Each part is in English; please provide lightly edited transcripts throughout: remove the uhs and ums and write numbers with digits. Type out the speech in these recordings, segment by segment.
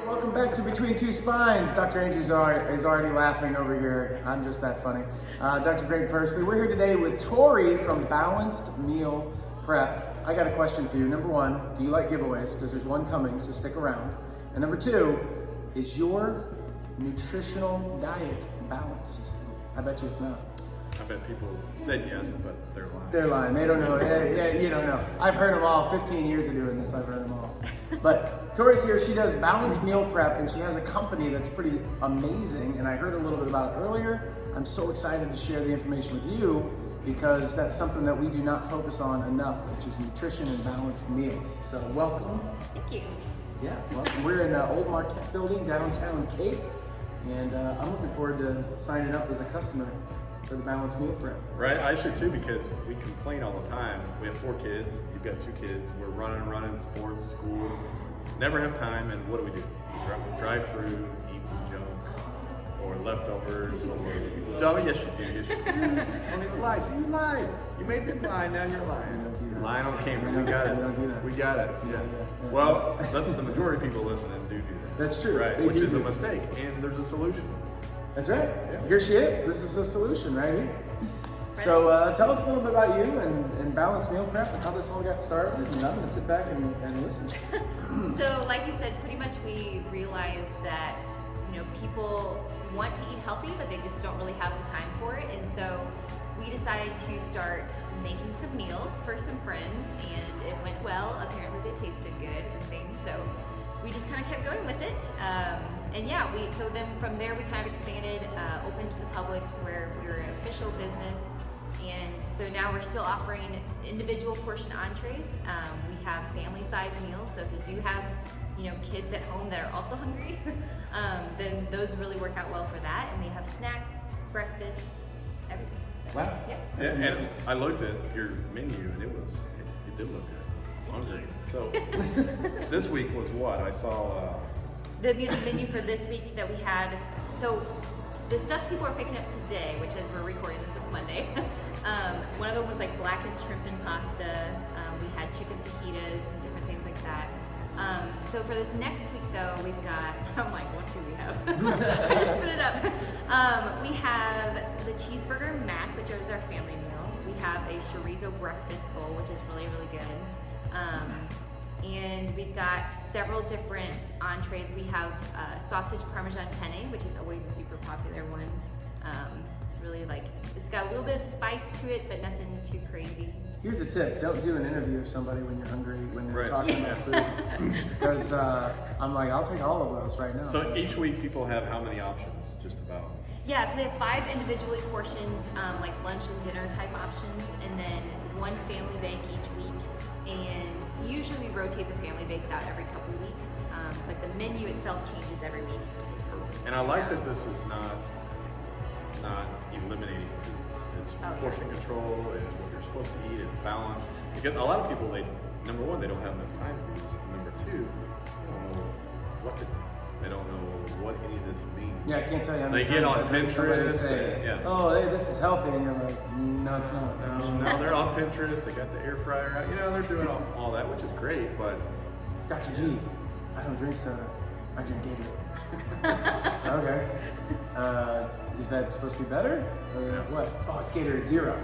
Welcome back to Between Two Spines. Dr. Andrews is already laughing over here. I'm just that funny. Dr. Greg Persley. We're here today with Tori from Balanced Meal Prep. I got a question for you. Number one, do you like giveaways? Because there's one coming, so stick around. And number two, is your nutritional diet balanced? I bet you it's not. I bet people said yes, but they're lying. They're lying. They don't know. Yeah, you don't know. I've heard them all. 15 years of doing this, I've heard them all. But Tori's here. She does balanced meal prep, and she has a company that's pretty amazing. And I heard a little bit about it earlier. I'm so excited to share the information with you because that's something that we do not focus on enough, which is nutrition and balanced meals. So welcome. Thank you. Yeah, welcome. We're in the Old Marquette building, downtown Cape, and I'm looking forward to signing up as a customer for the balanced meal prep. Right, I should too, because we complain all the time. We have 4 kids, you've got 2 kids, we're running, sports, school, never have time, and what do? We drive through, eat some junk, or leftovers, or, oh yes you do, yes you do. Don't even lie, see, you lied. You made them lie, now you're lying. We don't do that. Lying on camera, we got it. We don't do that. We got it, yeah. Well, the majority of people listening do that. That's true. Right, They which do is a do that. mistake, and there's a solution. That's right. Yeah. Here she is. This is the solution right here. So tell us a little bit about you and balanced meal prep and how this all got started. And I'm going to sit back and listen. So like you said, pretty much we realized that, people want to eat healthy, but they just don't really have the time for it. And so we decided to start making some meals for some friends, and it went well. Apparently they tasted good and things. So we just kind of kept going with it. And yeah, so then from there we kind of expanded, open to the public to where we were an official business. And so now we're still offering individual portion entrees. We have family size meals. So if you do have, kids at home that are also hungry, then those really work out well for that. And we have snacks, breakfasts, everything. So, Wow. yeah. And I looked at your menu and it did look good. Hungry. So this week was what? I saw The menu for this week that we had, so the stuff people are picking up today, which is we're recording this, it's Monday. One of them was like blackened shrimp and pasta. We had chicken fajitas and different things like that. So for this next week though, we've got, I'm like, what do we have? I just put it up. We have the cheeseburger mac, which is our family meal. We have a chorizo breakfast bowl, which is really, really good. And we've got several different entrees. We have sausage parmesan penne, which is always a super popular one. It's really it's got a little bit of spice to it, but nothing too crazy. Here's a tip. Don't do an interview of somebody when you're hungry, when they're Right. talking about food. Because I'm like, I'll take all of those right now. So each week people have how many options? Just about. Yeah, so they have 5 individually portioned, like lunch and dinner type options, and then 1 family bake each week. And usually we rotate the family bakes out every couple of weeks, but the menu itself changes every week. And I like that this is not eliminating foods. It's portion control, it's what you're supposed to eat, it's balanced. Because a lot of people, number one, they don't have enough time for these. And number 2, they don't know what any of this means. Yeah, I can't tell you how many They get times on I've heard somebody Pinterest, say, yeah. oh, hey, this is healthy. And you're like, no, it's not. No, they're on Pinterest, they got the air fryer out. They're doing all that, which is great, but Dr. G, I don't drink soda. I drink Gatorade. Okay. Is that supposed to be better? Or what? Oh, it's Gatorade Zero.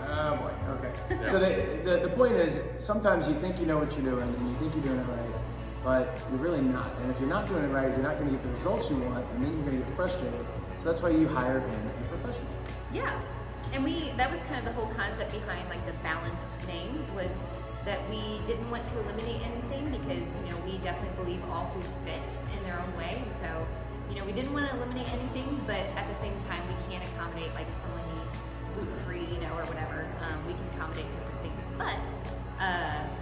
Oh boy, okay. Yeah. So the point is, sometimes you think you know what you're doing and you think you're doing it right, but you're really not. And if you're not doing it right, you're not going to get the results you want, and then you're going to get frustrated. So that's why you hire a professional. Yeah, and that was kind of the whole concept behind the balanced name, was that we didn't want to eliminate anything because, we definitely believe all foods fit in their own way. And so, we didn't want to eliminate anything, but at the same time, we can accommodate, if someone needs gluten-free, or whatever, we can accommodate different things. But,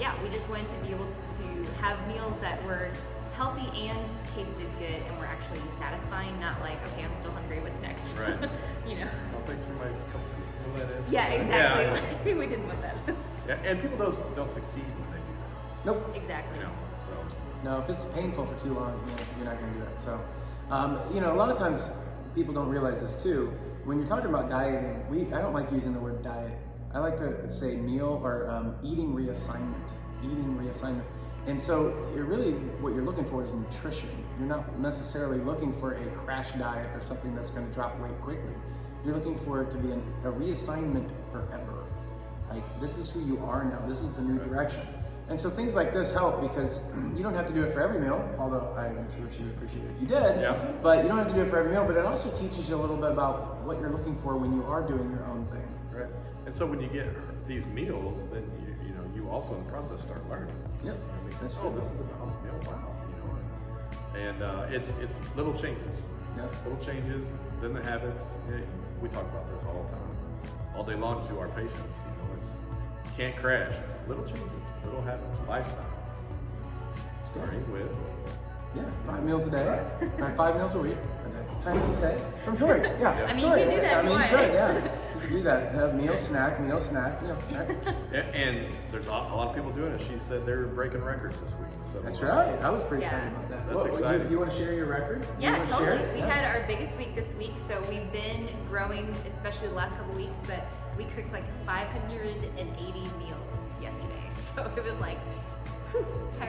yeah, we just wanted to be able to have meals that were healthy and tasted good and were actually satisfying, not okay, I'm still hungry, what's next? Right. Oh, thanks for my couple pieces of lettuce. Yeah, exactly. Yeah. We didn't want that. Yeah, and people don't succeed when they do that. Nope. Exactly. So No, if it's painful for too long, you're not going to do that. So, a lot of times people don't realize this too. When you're talking about dieting, I don't like using the word diet. I like to say meal or eating reassignment. Eating reassignment. And so what you're looking for is nutrition. You're not necessarily looking for a crash diet or something that's going to drop weight quickly. You're looking for it to be a reassignment forever. Like, this is who you are now. This is the new direction. And so things like this help because you don't have to do it for every meal, although I'm sure she would appreciate it if you did. Yeah. But you don't have to do it for every meal, but it also teaches you a little bit about what you're looking for when you are doing your own thing. Right. And so when you get these meals, then you also in the process start learning. Yep. I mean, That's oh, true. this is a balanced meal. Wow. And it's little changes. Yep. Little changes, then the habits. Yeah, we talk about this all the time, all day long to our patients. It's can't crash. It's little changes, little habits, lifestyle. Starting with 5 meals a day, or 5 meals a week, 5 meals a day from Tori. Yeah. I mean, Tori, you can do that if you want. Good, yeah. You can do that. Have meal, snack. and there's a lot of people doing it. She said they're breaking records this week. So That's right. I was pretty excited about that. That's exciting. You want to share your record? Yeah, You wanna totally. share it? We had our biggest week this week, so we've been growing, especially the last couple weeks, but we cooked like 580 meals yesterday. So it was like, a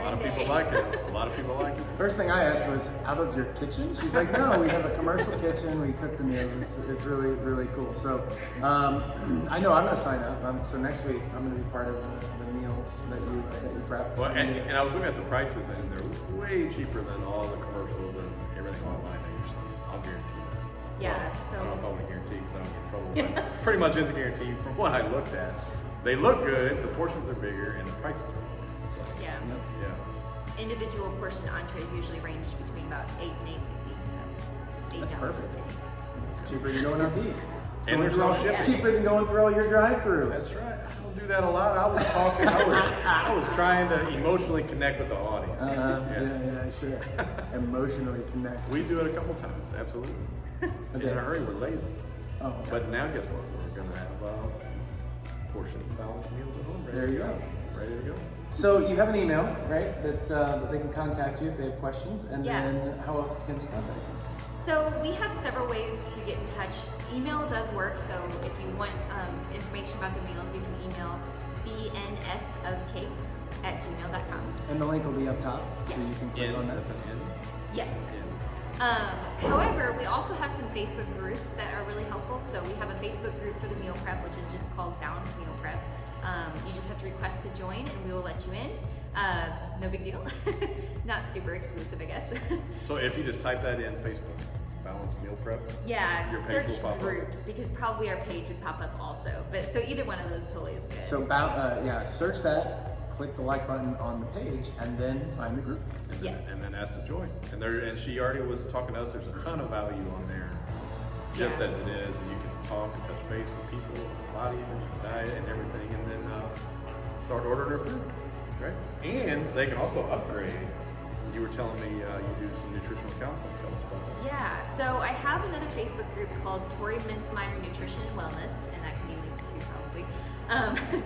lot of people like it. A lot of people like it. First thing I asked was, out of your kitchen? She's like, no, we have a commercial kitchen. We cook the meals. It's really, really cool. So I know I'm going to sign up. So next week, I'm going to be part of the meals that you prep. Well, and I was looking at the prices, and they're way cheaper than all the commercials and everything online that you're seeing. I'll guarantee that. Yeah, Well, I don't know if I want to guarantee because I don't get in trouble, but Yeah. pretty much is a guarantee from what I looked at. They look good, the portions are bigger, and the prices are lower. So, Yeah. yeah. Individual portion entrees usually range between about $8 and $8.50. So $8. That's perfect. It's cheaper than going out to eat. And there's no shipping. Cheaper than going through all your drive-thrus. That's right. I don't do that a lot. I was talking. I was trying to emotionally connect with the audience. Yeah, sure. Emotionally connect. We do it a couple times, absolutely. Okay. In a hurry, we're lazy. Oh, okay. But now, guess what? We're going to have portion balanced meals at home. There you go. Ready to go. So you have an email, right? That they can contact you if they have questions, and Yeah. then how else can they contact you? So we have several ways to get in touch. Email does work, so if you want information about the meals, you can email bnsofcake@gmail.com. And the link will be up top, so Yeah. you can click on that. That's an N. Yes. N. However, we also have some Facebook groups that are really helpful. So we have a Facebook group for the meal prep, which is just called Balanced Meal Prep. You just have to request to join, and we will let you in. No big deal. Not super exclusive, I guess. So if you just type that in Facebook, balanced meal prep. Yeah, Your page search will pop up. groups because probably our page would pop up also. But so either one of those totally is good. So search that, click the like button on the page, and then find the group. And Yes. then ask to join. And she already was talking to us. There's a ton of value on there, just Yeah. as it is. And you can talk and touch base with people, body image, diet, and everything, and then start ordering their food. Right? And they can also upgrade. You were telling me you do some nutritional counseling. Tell us about that. Yeah, so I have another Facebook group called Tori Mintzmeyer Nutrition and Wellness, and that can be linked to probably,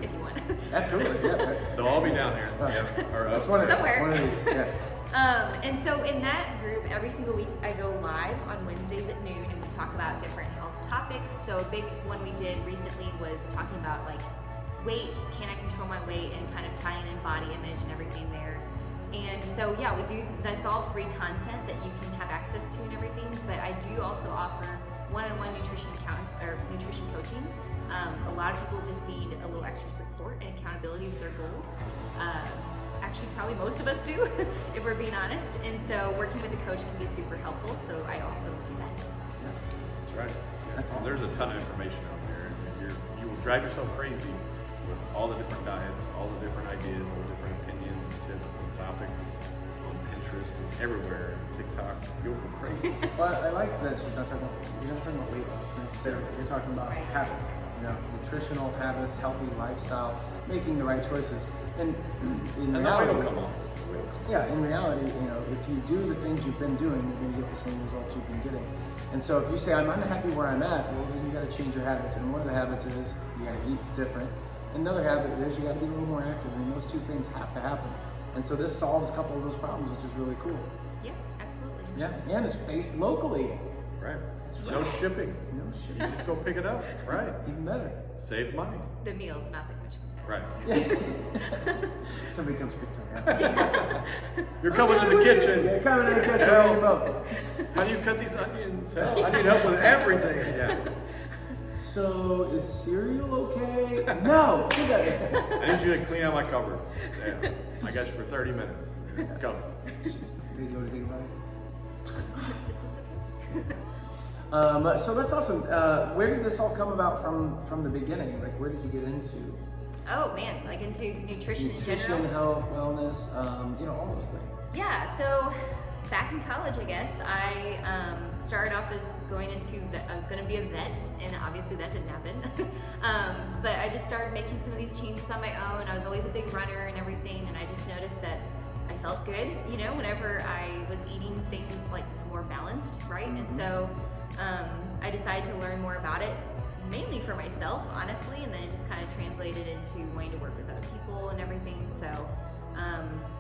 if you want. Absolutely, yeah. They'll all be down there. Right. Yeah. Or That's up. one of Somewhere. these. Yeah. And so in that group, every single week I go live on Wednesdays at noon, and we talk about different health topics. So a big one we did recently was talking about like weight, can I control my weight, and kind of tying in body image and everything there. And so yeah, we do. That's all free content that you can have access to and everything. But I do also offer one-on-one nutrition coaching. A lot of people just need a little extra support and accountability with their goals. Actually, probably most of us do, if we're being honest. And so working with a coach can be super helpful. So I also do that. That's right. Yeah. That's awesome. There's a ton of information out there, and you will drive yourself crazy with all the different diets, all the different ideas, all the different opinions and tips and topics on Pinterest and everywhere, TikTok. You'll go crazy. Well, I like that you're not talking about weight loss necessarily. You're talking about Right. habits, nutritional habits, healthy lifestyle, making the right choices. And in And the weight will reality, come off. yeah, in reality, if you do the things you've been doing, you're going to get the same results you've been getting. And so if you say, I'm unhappy where I'm at, well, then you got to change your habits. And one of the habits is you got to eat different. Another habit is you got to be a little more active. And those two things have to happen. And so this solves a couple of those problems, which is really cool. Yeah, absolutely. Yeah, and it's based locally. Right. That's No right. shipping. No shit. You just go pick it up. Right. Even better. Save money. The meals, not the coaching. Right. Somebody comes pick Tori up. You're coming to the kitchen. Yeah, coming to the kitchen. Help. Help. How do you cut these onions? Help. I need help with everything. Yeah. So, is cereal okay? No! Do that. I need you to clean out my cupboards. Yeah. I got you for 30 minutes. Go. Did you want to say goodbye? This is okay. So that's awesome. Where did this all come about from the beginning? Like, where did you get into Oh man, like into nutrition in general. nutrition, health, wellness, all those things? Yeah, so back in college, I guess, I started off as going into, I was going to be a vet, and obviously that didn't happen. But I just started making some of these changes on my own. I was always a big runner and everything, and I just noticed that I felt good, whenever I was eating things like more balanced, right? And so I decided to learn more about it, mainly for myself, honestly, and then it just kind of translated into wanting to work with other people and everything. So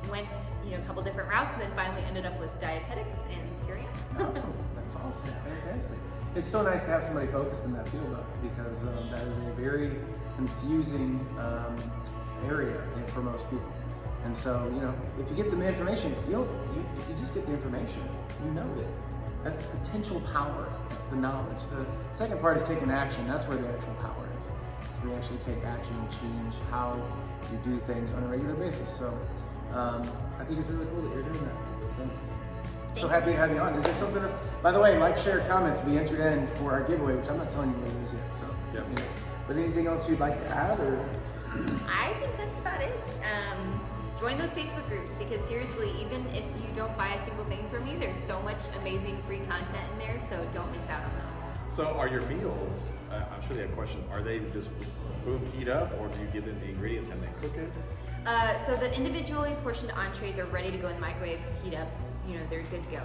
went, a couple different routes, and then finally ended up with dietetics, and here I am. Awesome. That's awesome. Fantastic. It's so nice to have somebody focused in that field, though, because that is a very confusing area for most people. And so, if you get the information, if you just get the information, you know it. That's potential power. That's the knowledge. The second part is taking action. That's where the actual power is. So we actually take action and change how you do things on a regular basis. So I think it's really cool that you're doing that. So happy to have you on. Is there something else? By the way, like, share, comment to be entered in for our giveaway, which I'm not telling you what it is yet. So, Yep. But anything else you'd like to add, or? I think that's about it. Join those Facebook groups, because seriously, even if you don't buy a single thing from me, there's so much amazing free content in there, so don't miss out on those. So are your meals, I'm sure they have questions, are they just boom, heat up, or do you give them the ingredients and they cook it? So the individually portioned entrees are ready to go in the microwave, heat up, they're good to go.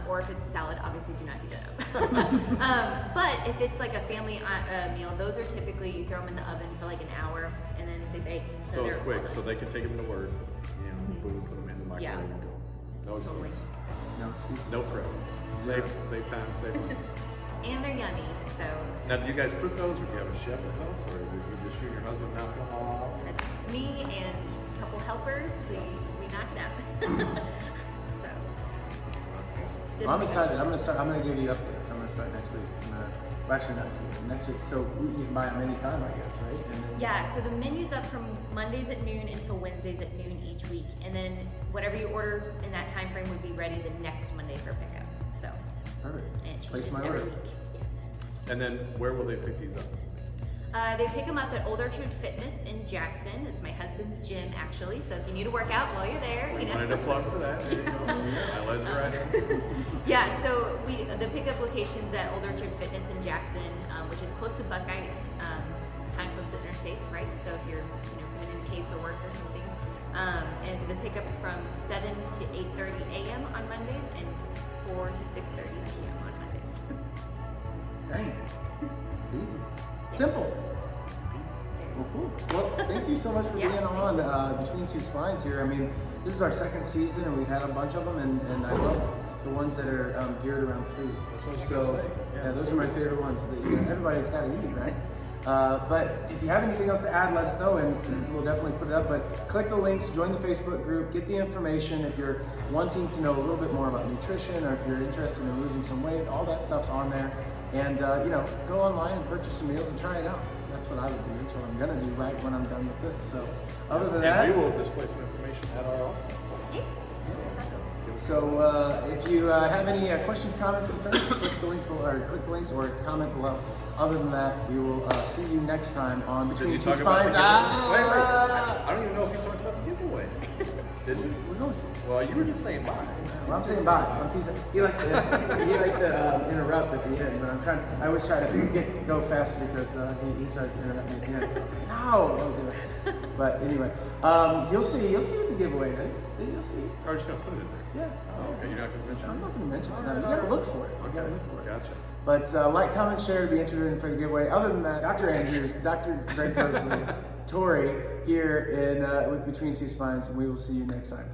Or if it's salad, obviously do not heat that up. But if it's like a family meal, those are typically, you throw them in the oven for like an hour, and then they bake. So it's they're quick, all so done. they can take them to work, boom, put them in the microwave Yeah. and go. No excuses. Totally. No prep. Save time, save money. And they're yummy, so Now, do you guys cook those, or do you have a chef that helps, or is it you just you and your husband knock them all out? that's me and a couple helpers. We knock it out. So. Well, I'm excited. I'm gonna give you updates. I'm gonna start next week. Actually, not next week. So you can buy them anytime, I guess, right? And then, Yeah, so the menu's up from Mondays at noon until Wednesdays at noon each week, and then whatever you order in that time frame would be ready the next Monday for pickup. So, Perfect. and it Place changes my every order. week. Yes. And then where will they pick these up? They pick them up at Old Orchard Fitness in Jackson. It's my husband's gym, actually. So if you need to work out while you're there, Wanted to plug for that. There you go. I led you right in. Yeah, so the pickup location's at Old Orchard Fitness in Jackson, which is close to Buckeye, kind of close to the interstate, right? So if you're coming in the cave for work or something, and the pickup's from 7 to 8:30 a.m. on Mondays and 4 to 6:30 p.m. on Mondays. Dang. Easy. Simple. Well, cool. Well, thank you so much for Yeah, being on Between Two Spines here. I mean, this is our second season, and we've had a bunch of them, and I love the ones that are geared around food. That's what I was So, gonna say. yeah, those are my favorite ones. That, everybody's got to eat, right? But if you have anything else to add, let us know, and we'll definitely put it up. But click the links, join the Facebook group, get the information. If you're wanting to know a little bit more about nutrition, or if you're interested in losing some weight, all that stuff's on there. And go online and purchase some meals and try it out. That's what I would do. That's what I'm gonna do right when I'm done with this. So, other than that, And we will display some information at our office. Yeah. So if you have any questions, comments, concerns, click the link or click the links or comment below. Other than that, we will see you next time on Did Between you Two talk about the Spines. giveaway? Wait. I don't even know if you talked about the giveaway. Did you? We're going to. Well, you were just saying bye. Well, I'm saying bye. He likes to interrupt at the end, but I always try to go faster because he tries to interrupt me at the end. So no, don't do it. But anyway, you'll see what the giveaway is. You'll see. Or just gonna put it in there. Yeah. Oh, okay. You're not gonna mention I'm it. not going to mention it. No, you got to look for it. You got to look for it. Gotcha. But like, comment, share to be entered in for the giveaway. Other than that, Dr. Andrews, Dr. Greg Persley, Tori here with Between Two Spines, and we will see you next time.